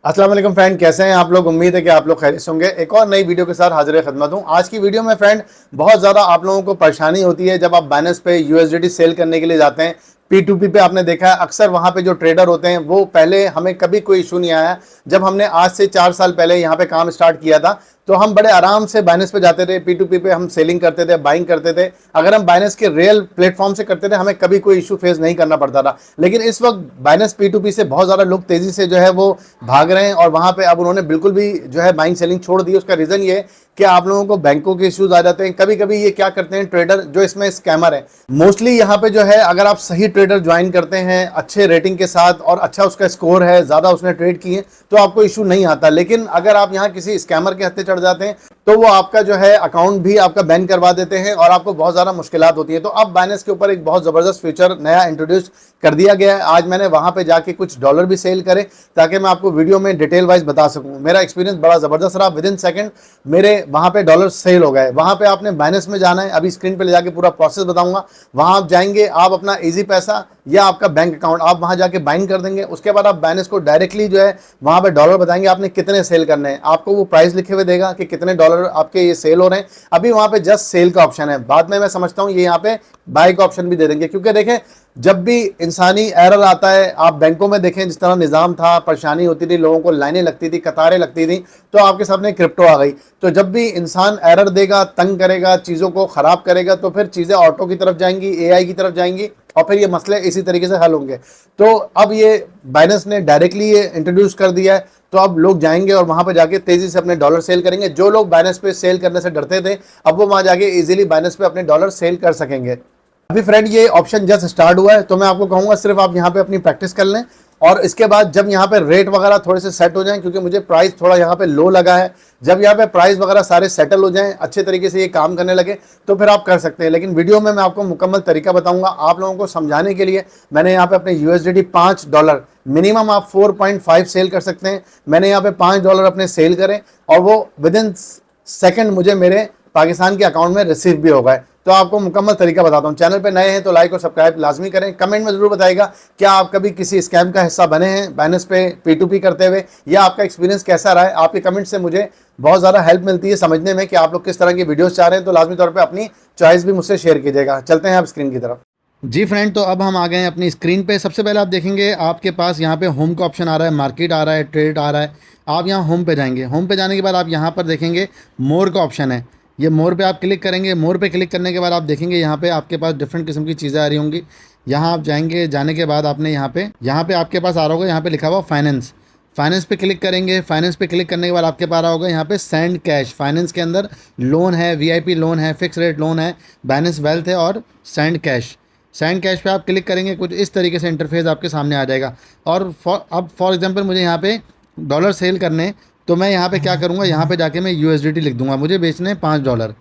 अस्सलाम वालेकुम फ्रेंड, कैसे हैं आप लोग। उम्मीद है कि आप लोग खैरियत से होंगे। एक और नई वीडियो के साथ हाजिर खिदमत हूं। आज की वीडियो में फ्रेंड बहुत ज़्यादा आप लोगों को परेशानी होती है जब आप बाइनेंस पे यूएसडीटी सेल करने के लिए जाते हैं। P2P पे आपने देखा है अक्सर वहां पे जो ट्रेडर होते हैं वो पहले हमें कभी कोई इशू नहीं आया। जब हमने आज से 4 साल पहले यहाँ पे काम स्टार्ट किया था तो हम बड़े आराम से बाइनेंस पे जाते थे, P2P पे हम सेलिंग करते थे, बाइंग करते थे। अगर हम बाइनेंस के रियल प्लेटफॉर्म से करते थे हमें कभी कोई इशू फेस नहीं करना पड़ता था। लेकिन इस वक्त बाइनेंस P2P से बहुत ज़्यादा लोग तेज़ी से जो है वो भाग रहे हैं और वहाँ पे अब उन्होंने बिल्कुल भी जो है बाइंग सेलिंग छोड़ दी। उसका रीज़न ये है कि आप लोगों को बैंकों के इश्यूज आ जाते हैं। कभी कभी ये क्या करते हैं ट्रेडर जो इसमें स्कैमर है, मोस्टली यहाँ पे जो है अगर आप सही ट्रेडर ज्वाइन करते हैं अच्छे रेटिंग के साथ और अच्छा उसका स्कोर है, ज़्यादा उसने ट्रेड किए, तो आपको इशू नहीं आता। लेकिन अगर आप यहाँ किसी स्कैमर के हत्थे चढ़ जाते हैं तो वो आपका जो है अकाउंट भी आपका बैन करवा देते हैं और आपको बहुत ज़्यादा मुश्किलात होती है। तो अब बाइनेंस के ऊपर एक बहुत ज़बरदस्त फीचर नया इंट्रोड्यूस कर दिया गया है। आज मैंने वहाँ पे जाके कुछ डॉलर भी सेल करे ताकि मैं आपको वीडियो में डिटेल वाइज बता सकूँ। मेरा एक्सपीरियंस बड़ा ज़बरदस्त रहा। विद इन सेकंड मेरे वहाँ पे डॉलर सेल हो गए। वहाँ पे आपने बाइनेंस में जाना है, अभी स्क्रीन पे ले जाके पूरा प्रोसेस बताऊंगा। वहाँ आप जाएंगे, आप अपना इजी पैसा या आपका बैंक अकाउंट आप वहाँ जाके बाइंड कर देंगे। उसके बाद आप बाइनेंस को डायरेक्टली जो है वहाँ पे डॉलर बताएंगे आपने कितने सेल करने हैं। आपको वो प्राइस लिखे हुए देगा कि कितने डॉलर आपके ये सेल हो रहे हैं। अभी वहाँ पे जस्ट सेल का ऑप्शन है, बाद में मैं समझता हूँ ये यहाँ पे बाय का ऑप्शन भी दे देंगे। क्योंकि देखें जब भी इंसानी एरर आता है, आप बैंकों में देखें जिस तरह निज़ाम था, परेशानी होती थी, लोगों को लाइनें लगती थी, कतारें लगती थी, तो आपके सामने क्रिप्टो आ गई। तो जब भी इंसान एरर देगा, तंग करेगा, चीज़ों को ख़राब करेगा, तो फिर चीज़ें ऑटो की तरफ जाएंगी, एआई की तरफ जाएंगी और फिर ये मसले इसी तरीके से हल होंगे। तो अब ये बाइनेंस ने डायरेक्टली ये इंट्रोड्यूस कर दिया है। तो अब लोग जाएंगे और वहाँ पर जाके तेज़ी से अपने डॉलर सेल करेंगे। जो लोग बाइनेंस पे सेल करने से डरते थे अब वो वहाँ जाके इजीली बाइनेंस पे अपने डॉलर सेल कर सकेंगे। अभी फ्रेंड ये ऑप्शन जस्ट स्टार्ट हुआ है तो मैं आपको कहूँगा सिर्फ आप यहाँ पे अपनी प्रैक्टिस कर लें और इसके बाद जब यहाँ पे रेट वगैरह थोड़े से सेट हो जाएं, क्योंकि मुझे प्राइस थोड़ा यहाँ पे लो लगा है, जब यहाँ पे प्राइस वगैरह सारे सेटल हो जाएं, अच्छे तरीके से ये काम करने लगे तो फिर आप कर सकते हैं। लेकिन वीडियो में मैं आपको मुकम्मल तरीका बताऊंगा आप लोगों को समझाने के लिए। मैंने यहाँ पे अपने यूएसडीटी $5 मिनिमम आप 4.5 सेल कर सकते हैं। मैंने यहाँ पे $5 अपने सेल करें और वो विद इन सेकेंड मुझे मेरे पाकिस्तान के अकाउंट में रिसीव भी हो गए। तो आपको मुकम्मल तरीका बताता हूँ। चैनल पे नए हैं तो लाइक और सब्सक्राइब लाजमी करें। कमेंट में ज़रूर बताइएगा क्या आप कभी किसी स्कैम का हिस्सा बने हैं बाइनेंस पे P2P करते हुए, या आपका एक्सपीरियंस कैसा रहा है। आपके कमेंट से मुझे बहुत ज़्यादा हेल्प मिलती है समझने में कि आप लोग किस तरह की वीडियोज़ चाह रहे हैं। तो लाजमी तौर पर अपनी चॉइस भी मुझसे शेयर कीजिएगा। चलते हैं आप स्क्रीन की तरफ। जी फ्रेंड, तो अब हम आ गए हैं अपनी स्क्रीन पे। सबसे पहले आप देखेंगे आपके पास यहाँ पे होम का ऑप्शन आ रहा है, मार्केट आ रहा है, ट्रेड आ रहा है। आप यहाँ होम पे जाएंगे। होम पे जाने के बाद आप यहाँ पर देखेंगे मोर का ऑप्शन है। ये मोर पे आप क्लिक करेंगे। मोर पे क्लिक करने के बाद आप देखेंगे यहाँ पे आपके पास डिफरेंट किस्म की चीज़ें आ रही होंगी। यहाँ आप जाएंगे, जाने के बाद आपने यहाँ पे आपके पास आ रहा होगा, यहाँ पे लिखा हुआ फाइनेंस। फाइनेंस पे क्लिक करेंगे। फाइनेंस पे क्लिक करने के बाद आपके पास आ रहा होगा यहाँ पे सेंड कैश। फाइनेंस के अंदर लोन है, वीआईपी लोन है, फिक्स रेट लोन है, बाइनेंस वेल्थ है और सेंड कैश। सेंड कैश पे आप क्लिक करेंगे, कुछ इस तरीके से इंटरफेस आपके सामने आ जाएगा। और फॉर एग्जांपल मुझे यहाँ पे डॉलर सेल करने, तो मैं यहाँ पे क्या करूँगा, यहाँ पे जाके मैं यूएसडीटी लिख दूंगा। मुझे बेचने हैं $5।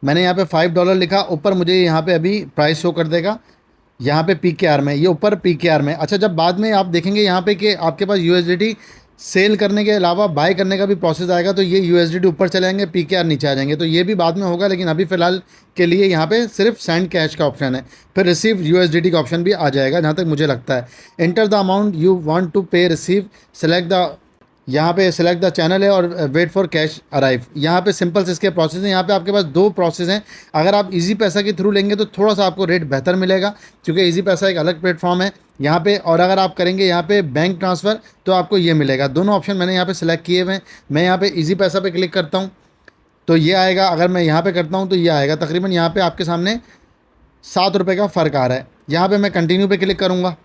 मैंने यहाँ पे $5 लिखा। ऊपर मुझे यहाँ पे अभी प्राइस शो कर देगा यहाँ पे PKR में, ये ऊपर PKR में। अच्छा, जब बाद में आप देखेंगे यहाँ पे कि आपके पास यूएसडीटी सेल करने के अलावा बाय करने का भी प्रोसेस आएगा, तो ये यूएसडीटी ऊपर चले जाएंगे, PKR नीचे आ जाएंगे। तो ये भी बाद में होगा, लेकिन अभी फ़िलहाल के लिए यहाँ पे सिर्फ सेंड कैश का ऑप्शन है। फिर रिसीव यूएसडीटी का ऑप्शन भी आ जाएगा जहाँ तक मुझे लगता है। Enter the amount you want to pay, receive, select the, यहाँ पे सेलेक्ट द चैनल है और वेट फॉर कैश अराइव। यहाँ पे सिंपल से इसके प्रोसेस हैं। यहाँ पे आपके पास 2 प्रोसेस हैं। अगर आप इजी पैसा के थ्रू लेंगे तो थोड़ा सा आपको रेट बेहतर मिलेगा, क्योंकि इजी पैसा एक अलग प्लेटफॉर्म है यहाँ पे। और अगर आप करेंगे यहाँ पे बैंक ट्रांसफ़र तो आपको ये मिलेगा। दोनों ऑप्शन मैंने यहाँ पे सिलेक्ट किए हुए हैं। मैं यहाँ पे इजी पैसा पे क्लिक करता हूँ तो ये आएगा। अगर मैं यहाँ पे करता हूँ तो ये आएगा। तकरीबन यहाँ पे आपके सामने ₹7 का फ़र्क आ रहा है। यहाँ पे मैं कंटिन्यू पे क्लिक करूँगा।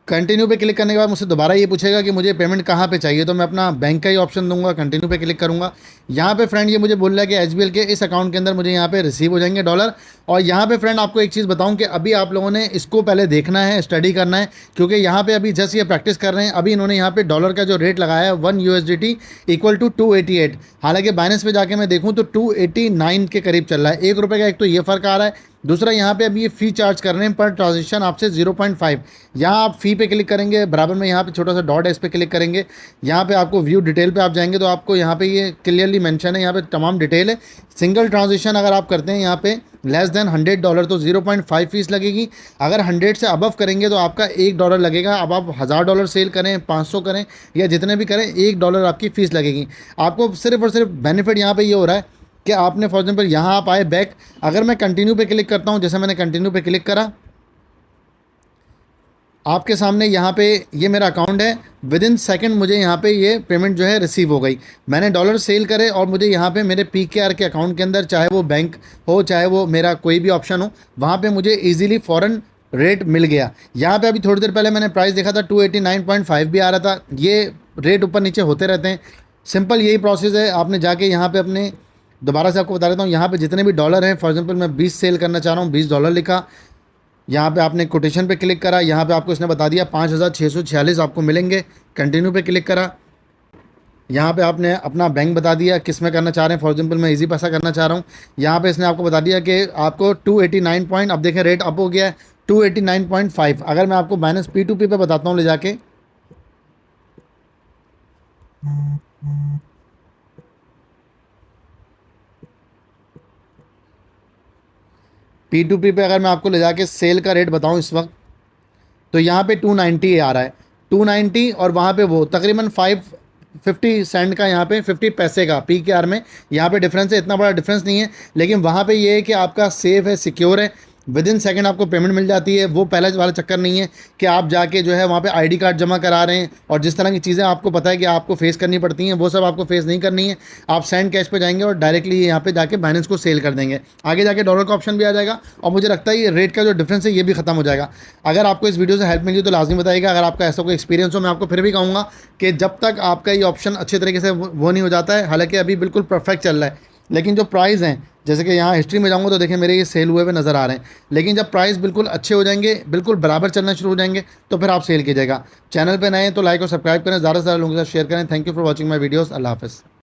कंटिन्यू पे क्लिक करने के बाद मुझसे दोबारा ये पूछेगा कि मुझे पेमेंट कहाँ पे चाहिए, तो मैं अपना बैंक का ही ऑप्शन दूंगा। कंटिन्यू पे क्लिक करूँगा। यहाँ पे फ्रेंड ये मुझे बोल रहा है कि एचबीएल के इस अकाउंट के अंदर मुझे यहाँ पे रिसीव हो जाएंगे डॉलर। और यहाँ पे फ्रेंड आपको एक चीज़ बताऊँ कि अभी आप लोगों ने इसको पहले देखना है, स्टडी करना है, क्योंकि यहाँ पे अभी जस्ट ये प्रैक्टिस कर रहे हैं। अभी इन्होंने यहाँ पे डॉलर का जो रेट लगाया है 1 USDT इक्वल टू 288। हालांकि बाइनेंस पे जाके मैं देखूँ तो 289 के करीब चल रहा है। ₹1 का एक तो ये फ़र्क आ रहा है। दूसरा यहाँ पे अभी ये फ़ी चार्ज कर रहे हैं पर ट्रांजेक्शन आपसे 0.5। यहाँ आप फ़ी पे क्लिक करेंगे, बराबर में यहाँ पे छोटा सा डॉट है, इस पे क्लिक करेंगे। यहाँ पे आपको व्यू डिटेल पे आप जाएंगे तो आपको यहाँ पे ये क्लियरली मेंशन है, यहाँ पे तमाम डिटेल है। सिंगल ट्रांजेक्शन अगर आप करते हैं यहाँ पे लेस देन $100 तो 0.5 फीस लगेगी। अगर 100 से अबव करेंगे तो आपका $1 लगेगा। अब आप $1000 सेल करें, 500 करें या जितने भी करें, $1 आपकी फ़ीस लगेगी। आपको सिर्फ और सिर्फ बेनिफिट यहाँ पे ये हो रहा है कि आपने फॉर एग्जाम्पल यहाँ आप आए बैक, अगर मैं कंटिन्यू पे क्लिक करता हूँ, जैसे मैंने कंटिन्यू पे क्लिक करा, आपके सामने यहाँ पे ये मेरा अकाउंट है। विद इन सेकेंड मुझे यहाँ पे ये पेमेंट जो है रिसीव हो गई। मैंने डॉलर सेल करे और मुझे यहाँ पे मेरे PKR के अकाउंट के अंदर, चाहे वो बैंक हो चाहे वो मेरा कोई भी ऑप्शन हो, वहाँ पे मुझे ईजिली फ़ौरन रेट मिल गया। यहाँ पे अभी थोड़ी देर पहले मैंने प्राइस देखा था 289.5 भी आ रहा था। ये रेट ऊपर नीचे होते रहते हैं। सिंपल यही प्रोसेस है। आपने जाके यहाँ पे अपने, दोबारा से आपको बता देता हूँ, यहाँ पे जितने भी डॉलर हैं, फॉर एग्जांपल मैं 20 सेल करना चाह रहा हूँ, $20 लिखा, यहाँ पे आपने कोटेशन पे क्लिक करा, यहाँ पे आपको इसने बता दिया 5646 आपको मिलेंगे। कंटिन्यू पे क्लिक करा, यहाँ पे आपने अपना बैंक बता दिया किस में करना चाह रहे हैं। फॉर एग्जांपल मैं इजी पैसा करना चाह रहा हूँ। यहाँ पे इसने आपको बता दिया कि आपको 289 पॉइंट, अब देखें रेट अप हो गया है 289.5। अगर मैं आपको माइनस P2P पे बताता हूँ ले जाके, P2P पे अगर मैं आपको ले जाके सेल का रेट बताऊँ इस वक्त, तो यहाँ पे 290 आ रहा है, 290, और वहाँ पे वो तकरीबन 550 सेंट का, यहाँ पे 50 पैसे का PKR में यहाँ पे डिफरेंस है। इतना बड़ा डिफरेंस नहीं है, लेकिन वहाँ पे ये है कि आपका सेफ है, सिक्योर है, विद इन सेकेंड आपको पेमेंट मिल जाती है। वो पहले वाला चक्कर नहीं है कि आप जाके जो है वहाँ पे ID कार्ड जमा करा रहे हैं और जिस तरह की चीज़ें आपको पता है कि आपको फेस करनी पड़ती हैं, वो सब आपको फेस नहीं करनी है। आप सेंड कैश पे जाएंगे और डायरेक्टली यहाँ पे जाके बाइनेंस को सेल कर देंगे। आगे जाके डॉलर का ऑप्शन भी आ जाएगा और मुझे लगता है ये रेट का जो डिफरेंस है ये भी खत्म हो जाएगा। अगर आपको इस वीडियो से हेल्प मिली तो लाजमी बताइएगा। अगर आपका ऐसा कोई एक्सपीरियंस हो, मैं आपको फिर भी कहूँगा कि जब तक आपका ये ऑप्शन अच्छे तरीके से वो नहीं हो जाता है, हालांकि अभी बिल्कुल परफेक्ट चल रहा है, लेकिन जो प्राइस हैं, जैसे कि यहाँ हिस्ट्री में जाऊँगा तो देखें मेरे ये सेल हुए हुए नज़र आ रहे हैं। लेकिन जब प्राइस बिल्कुल अच्छे हो जाएंगे, बिल्कुल बराबर चलना शुरू हो जाएंगे, तो फिर आप सेल कीजिएगा। चैनल पे नए हैं तो लाइक और सब्सक्राइब करें, ज़्यादा से ज़्यादा लोगों के साथ शेयर करें। Thank you for watching my videos. अल्लाह हाफ़िज़।